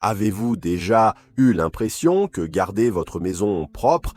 Avez-vous déjà eu l'impression que garder votre maison propre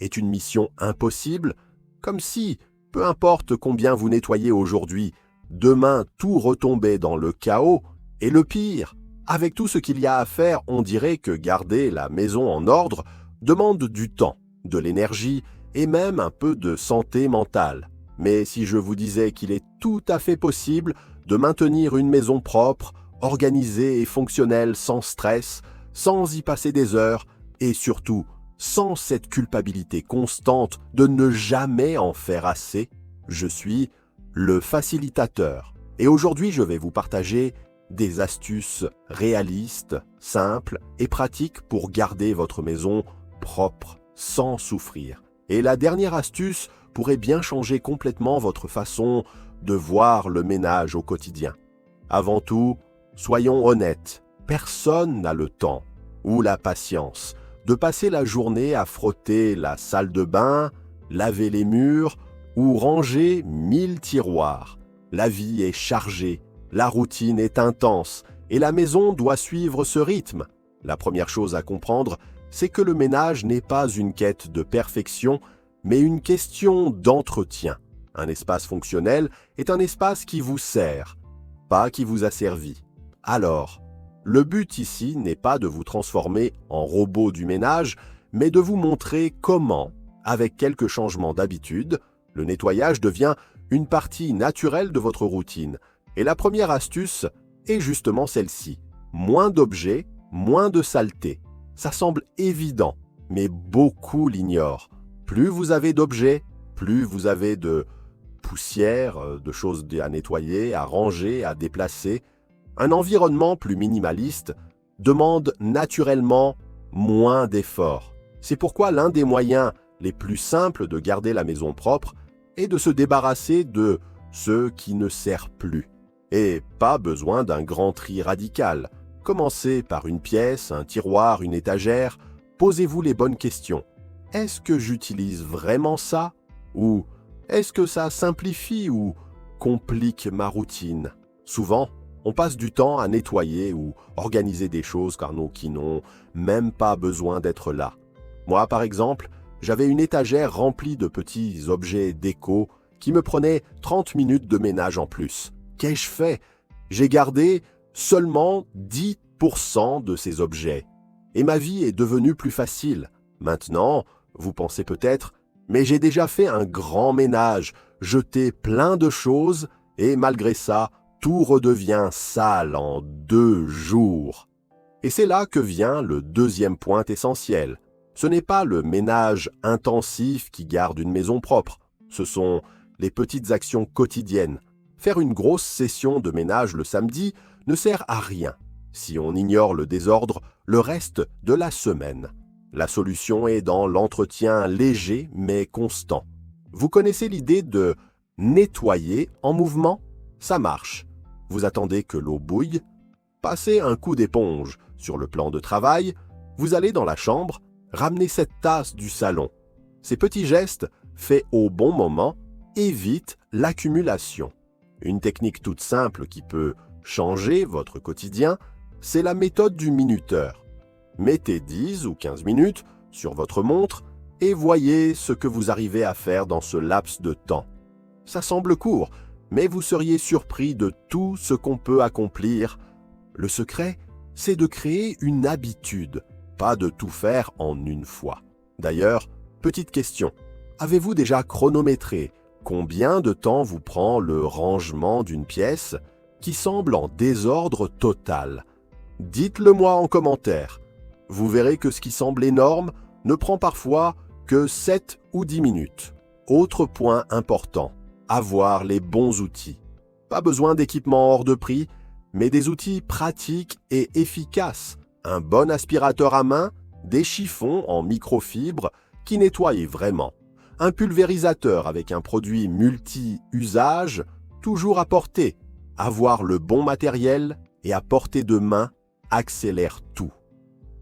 est une mission impossible, comme si, peu importe combien vous nettoyez aujourd'hui, demain tout retombait dans le chaos, et le pire, avec tout ce qu'il y a à faire, on dirait que garder la maison en ordre demande du temps, de l'énergie et même un peu de santé mentale. Mais si je vous disais qu'il est tout à fait possible de maintenir une maison propre, organisée et fonctionnelle sans stress, sans y passer des heures et surtout sans cette culpabilité constante de ne jamais en faire assez, je suis le facilitateur. Et aujourd'hui, je vais vous partager des astuces réalistes, simples et pratiques pour garder votre maison propre sans souffrir. Et la dernière astuce pourrait bien changer complètement votre façon de voir le ménage au quotidien. Avant tout, soyons honnêtes, personne n'a le temps ou la patience de passer la journée à frotter la salle de bain, laver les murs ou ranger 1000 tiroirs. La vie est chargée, la routine est intense et la maison doit suivre ce rythme. La première chose à comprendre, c'est que le ménage n'est pas une quête de perfection, mais une question d'entretien. Un espace fonctionnel est un espace qui vous sert, pas qui vous a servi. Alors, le but ici n'est pas de vous transformer en robot du ménage, mais de vous montrer comment, avec quelques changements d'habitude, le nettoyage devient une partie naturelle de votre routine. Et la première astuce est justement celle-ci. Moins d'objets, moins de saleté. Ça semble évident, mais beaucoup l'ignorent. Plus vous avez d'objets, plus vous avez de poussière, de choses à nettoyer, à ranger, à déplacer. Un environnement plus minimaliste demande naturellement moins d'efforts. C'est pourquoi l'un des moyens les plus simples de garder la maison propre est de se débarrasser de ce qui ne sert plus. Et pas besoin d'un grand tri radical. Commencez par une pièce, un tiroir, une étagère. Posez-vous les bonnes questions. Est-ce que j'utilise vraiment ça? Ou est-ce que ça simplifie ou complique ma routine? Souvent, on passe du temps à nettoyer ou organiser des choses qui n'ont même pas besoin d'être là. Moi, par exemple, j'avais une étagère remplie de petits objets déco qui me prenaient 30 minutes de ménage en plus. Qu'ai-je fait? J'ai gardé seulement 10% de ces objets. Et ma vie est devenue plus facile. Maintenant, vous pensez peut-être, mais j'ai déjà fait un grand ménage, jeté plein de choses, et malgré ça, tout redevient sale en 2 jours. Et c'est là que vient le deuxième point essentiel. Ce n'est pas le ménage intensif qui garde une maison propre. Ce sont les petites actions quotidiennes. Faire une grosse session de ménage le samedi ne sert à rien si on ignore le désordre le reste de la semaine. La solution est dans l'entretien léger mais constant. Vous connaissez l'idée de nettoyer en mouvement? Ça marche. Vous attendez que l'eau bouille, passez un coup d'éponge sur le plan de travail, vous allez dans la chambre, ramenez cette tasse du salon. Ces petits gestes, faits au bon moment, évitent l'accumulation. Une technique toute simple qui peut changer votre quotidien, c'est la méthode du minuteur. Mettez 10 ou 15 minutes sur votre montre et voyez ce que vous arrivez à faire dans ce laps de temps. Ça semble court, mais vous seriez surpris de tout ce qu'on peut accomplir. Le secret, c'est de créer une habitude, pas de tout faire en une fois. D'ailleurs, petite question, avez-vous déjà chronométré combien de temps vous prend le rangement d'une pièce qui semble en désordre total? Dites-le moi en commentaire. Vous verrez que ce qui semble énorme ne prend parfois que 7 ou 10 minutes. Autre point important, avoir les bons outils. Pas besoin d'équipement hors de prix, mais des outils pratiques et efficaces. Un bon aspirateur à main, des chiffons en microfibre qui nettoient vraiment. Un pulvérisateur avec un produit multi-usage, toujours à portée. Avoir le bon matériel et à portée de main accélère tout.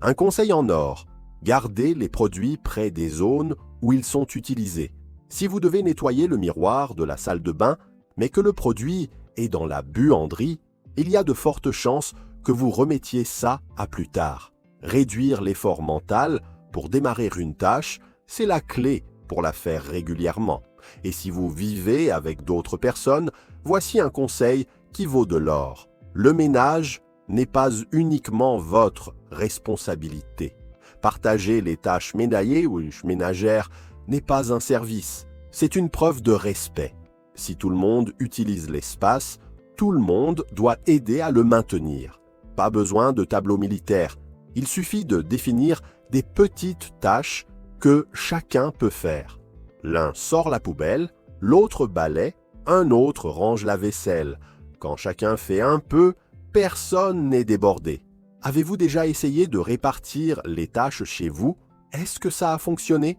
Un conseil en or, gardez les produits près des zones où ils sont utilisés. Si vous devez nettoyer le miroir de la salle de bain, mais que le produit est dans la buanderie, il y a de fortes chances que vous remettiez ça à plus tard. Réduire l'effort mental pour démarrer une tâche, c'est la clé pour la faire régulièrement. Et si vous vivez avec d'autres personnes, voici un conseil qui vaut de l'or. Le ménage n'est pas uniquement votre responsabilité. Partager les tâches ménagères ou ménagères n'est pas un service, c'est une preuve de respect. Si tout le monde utilise l'espace, tout le monde doit aider à le maintenir. Pas besoin de tableau militaire, il suffit de définir des petites tâches que chacun peut faire. L'un sort la poubelle, l'autre balaie, un autre range la vaisselle. Quand chacun fait un peu, personne n'est débordé. Avez-vous déjà essayé de répartir les tâches chez vous? Est-ce que ça a fonctionné?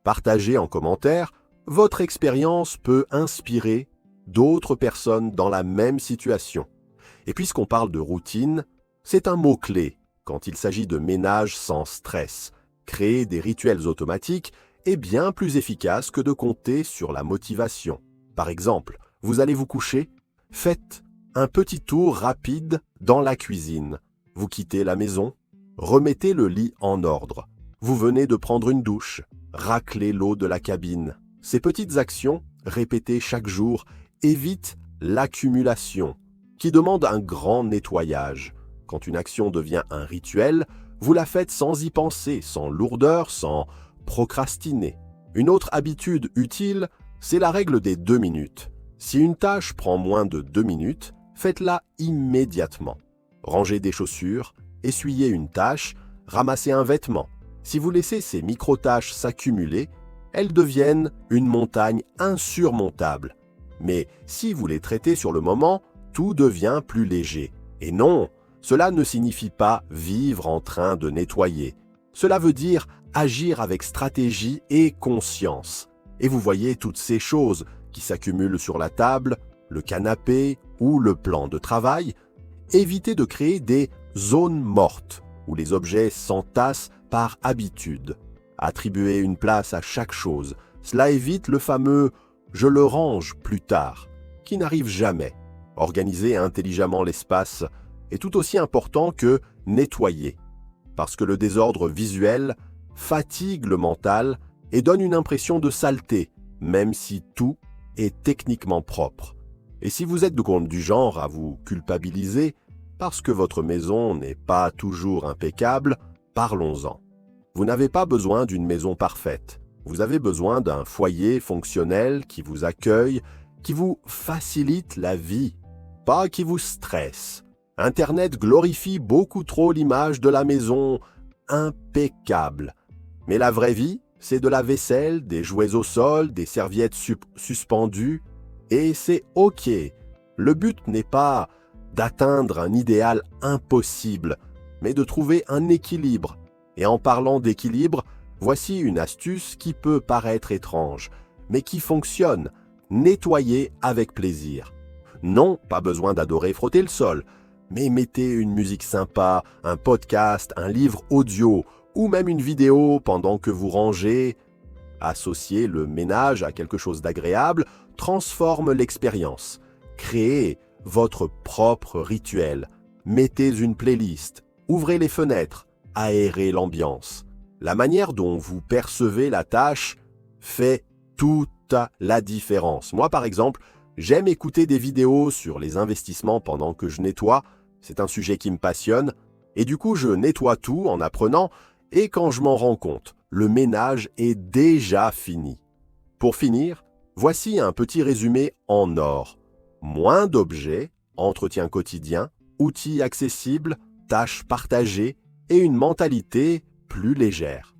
Partagez en commentaire, votre expérience peut inspirer d'autres personnes dans la même situation. Et puisqu'on parle de routine, c'est un mot-clé quand il s'agit de ménage sans stress. Créer des rituels automatiques est bien plus efficace que de compter sur la motivation. Par exemple, vous allez vous coucher, faites un petit tour rapide dans la cuisine. Vous quittez la maison, remettez le lit en ordre. Vous venez de prendre une douche, raclez l'eau de la cabine. Ces petites actions, répétées chaque jour, évitent l'accumulation, qui demande un grand nettoyage. Quand une action devient un rituel, vous la faites sans y penser, sans lourdeur, sans procrastiner. Une autre habitude utile, c'est la règle des 2 minutes. Si une tâche prend moins de 2 minutes, faites-la immédiatement. Rangez des chaussures, essuyez une tâche, ramassez un vêtement. Si vous laissez ces micro-tâches s'accumuler, elles deviennent une montagne insurmontable. Mais si vous les traitez sur le moment, tout devient plus léger. Et non, cela ne signifie pas vivre en train de nettoyer. Cela veut dire agir avec stratégie et conscience. Et vous voyez toutes ces choses qui s'accumulent sur la table, le canapé ou le plan de travail. Évitez de créer des zones mortes où les objets s'entassent par habitude. Attribuez une place à chaque chose. Cela évite le fameux « je le range plus tard » qui n'arrive jamais. Organiser intelligemment l'espace est tout aussi important que nettoyer, parce que le désordre visuel fatigue le mental et donne une impression de saleté, même si tout est techniquement propre. Et si vous êtes du genre à vous culpabiliser parce que votre maison n'est pas toujours impeccable, parlons-en. Vous n'avez pas besoin d'une maison parfaite. Vous avez besoin d'un foyer fonctionnel qui vous accueille, qui vous facilite la vie, pas qui vous stresse. Internet glorifie beaucoup trop l'image de la maison impeccable. Mais la vraie vie, c'est de la vaisselle, des jouets au sol, des serviettes suspendues. Et c'est OK. Le but n'est pas d'atteindre un idéal impossible, mais de trouver un équilibre. Et en parlant d'équilibre, voici une astuce qui peut paraître étrange, mais qui fonctionne. Nettoyer avec plaisir. Non, pas besoin d'adorer frotter le sol, mais mettez une musique sympa, un podcast, un livre audio ou même une vidéo pendant que vous rangez. Associer le ménage à quelque chose d'agréable transforme l'expérience. Créez votre propre rituel. Mettez une playlist, ouvrez les fenêtres, aérez l'ambiance. La manière dont vous percevez la tâche fait toute la différence. Moi, par exemple, j'aime écouter des vidéos sur les investissements pendant que je nettoie. C'est un sujet qui me passionne. Et du coup, je nettoie tout en apprenant. Et quand je m'en rends compte, le ménage est déjà fini. Pour finir, voici un petit résumé en or. Moins d'objets, entretien quotidien, outils accessibles, tâches partagées et une mentalité plus légère.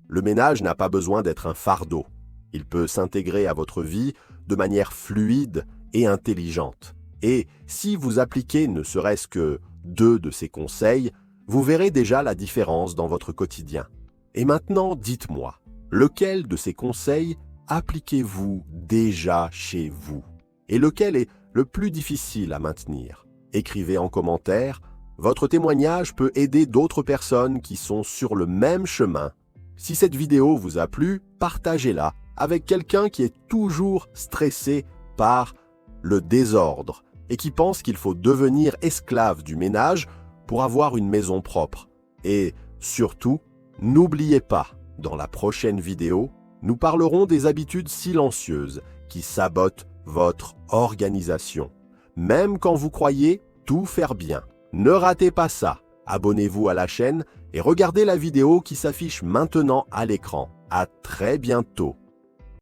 Le ménage n'a pas besoin d'être un fardeau. Il peut s'intégrer à votre vie de manière fluide et intelligente. Et si vous appliquez ne serait-ce que 2 de ces conseils, vous verrez déjà la différence dans votre quotidien. Et maintenant, dites-moi, lequel de ces conseils appliquez-vous déjà chez vous? Et lequel est le plus difficile à maintenir? Écrivez en commentaire. Votre témoignage peut aider d'autres personnes qui sont sur le même chemin. Si cette vidéo vous a plu, partagez-la avec quelqu'un qui est toujours stressé par le désordre et qui pense qu'il faut devenir esclave du ménage pour avoir une maison propre. Et surtout, n'oubliez pas, dans la prochaine vidéo, nous parlerons des habitudes silencieuses qui sabotent votre organisation, même quand vous croyez tout faire bien. Ne ratez pas ça. Abonnez-vous à la chaîne et regardez la vidéo qui s'affiche maintenant à l'écran. À très bientôt.